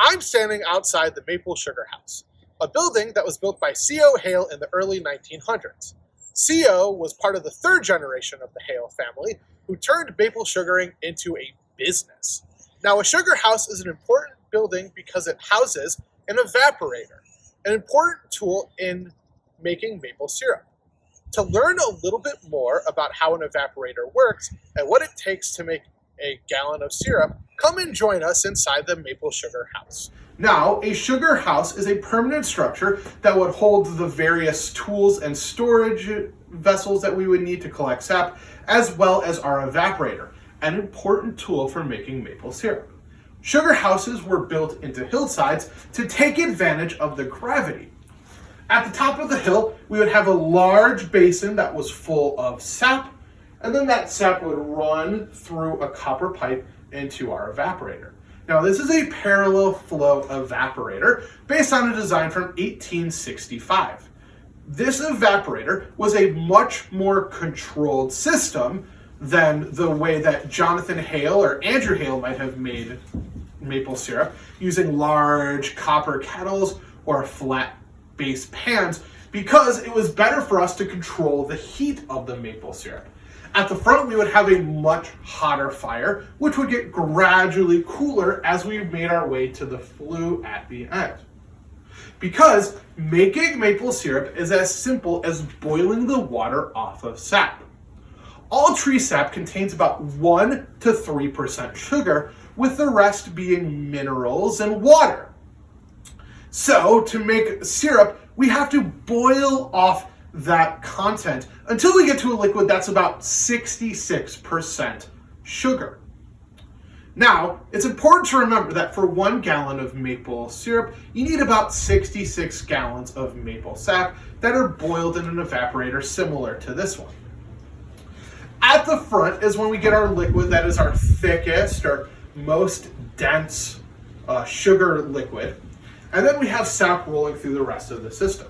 I'm standing outside the Maple Sugar House, a building that was built by C.O. Hale in the early 1900s. C.O. was part of the third generation of the Hale family, who turned maple sugaring into a business. Now, a sugar house is an important building because it houses an evaporator, an important tool in making maple syrup. To learn a little bit more about how an evaporator works and what it takes to make a gallon of syrup, come and join us inside the Maple Sugar House. Now, a sugar house is a permanent structure that would hold the various tools and storage vessels that we would need to collect sap, as well as our evaporator, an important tool for making maple syrup. Sugar houses were built into hillsides to take advantage of the gravity. At the top of the hill, we would have a large basin that was full of sap, and then that sap would run through a copper pipe into our evaporator. Now, this is a parallel flow evaporator based on a design from 1865. This evaporator was a much more controlled system than the way that Jonathan Hale or Andrew Hale might have made maple syrup, using large copper kettles or flat base pans, because it was better for us to control the heat of the maple syrup. At the front, we would have a much hotter fire, which would get gradually cooler as we made our way to the flue at the end. Because making maple syrup is as simple as boiling the water off of sap. All tree sap contains about 1 to 3% sugar, with the rest being minerals and water. So to make syrup, we have to boil off that content until we get to a liquid that's about 66% sugar. Now, it's important to remember that for 1 gallon of maple syrup, you need about 66 gallons of maple sap that are boiled in an evaporator similar to this one. At the front is when we get our liquid that is our thickest or most dense sugar liquid, and then we have sap rolling through the rest of the system.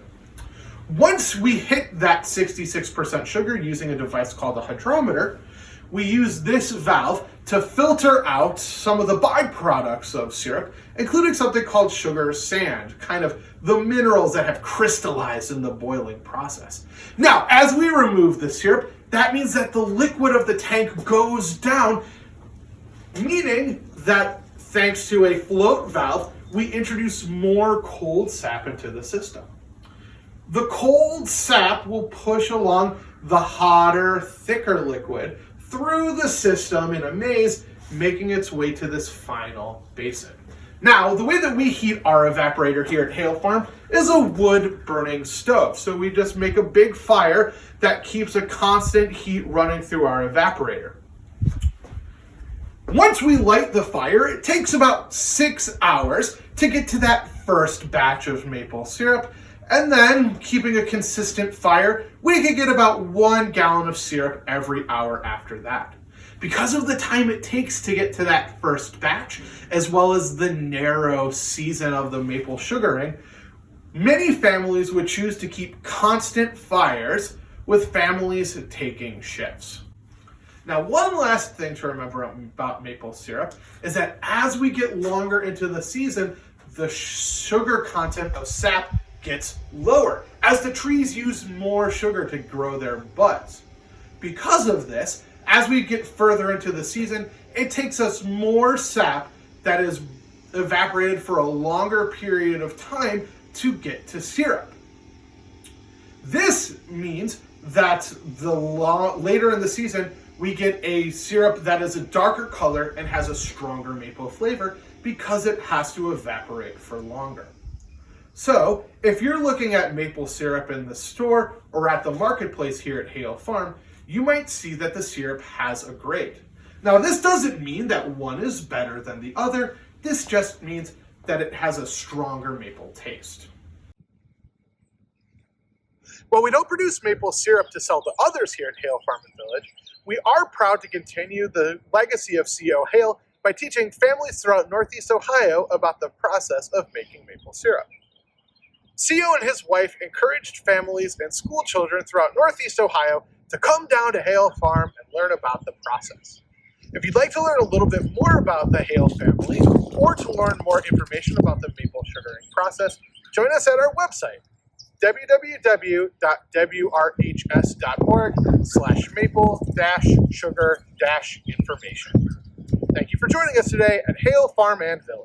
Once we hit that 66% sugar using a device called a hydrometer, we use this valve to filter out some of the byproducts of syrup, including something called sugar sand, kind of the minerals that have crystallized in the boiling process. Now, as we remove the syrup, that means that the liquid of the tank goes down, meaning that thanks to a float valve, we introduce more cold sap into the system. The cold sap will push along the hotter, thicker liquid through the system in a maze, making its way to this final basin. Now, the way that we heat our evaporator here at Hale Farm is a wood-burning stove. So we just make a big fire that keeps a constant heat running through our evaporator. Once we light the fire, it takes about 6 hours to get to that first batch of maple syrup. And then, keeping a consistent fire, we can get about 1 gallon of syrup every hour after that. Because of the time it takes to get to that first batch, as well as the narrow season of the maple sugaring, many families would choose to keep constant fires, with families taking shifts. Now, one last thing to remember about maple syrup is that as we get longer into the season, the sugar content of sap gets lower as the trees use more sugar to grow their buds. Because of this, as we get further into the season, it takes us more sap that is evaporated for a longer period of time to get to syrup. This means that later in the season, we get a syrup that is a darker color and has a stronger maple flavor because it has to evaporate for longer. So, if you're looking at maple syrup in the store or at the marketplace here at Hale Farm, you might see that the syrup has a grade. Now, this doesn't mean that one is better than the other. This just means that it has a stronger maple taste. While we don't produce maple syrup to sell to others here at Hale Farm and Village, we are proud to continue the legacy of C.O. Hale by teaching families throughout Northeast Ohio about the process of making maple syrup. C.O. and his wife encouraged families and school children throughout Northeast Ohio to come down to Hale Farm and learn about the process. If you'd like to learn a little bit more about the Hale family, or to learn more information about the maple sugaring process, join us at our website, www.wrhs.org/maple-sugar-information. Thank you for joining us today at Hale Farm and Village.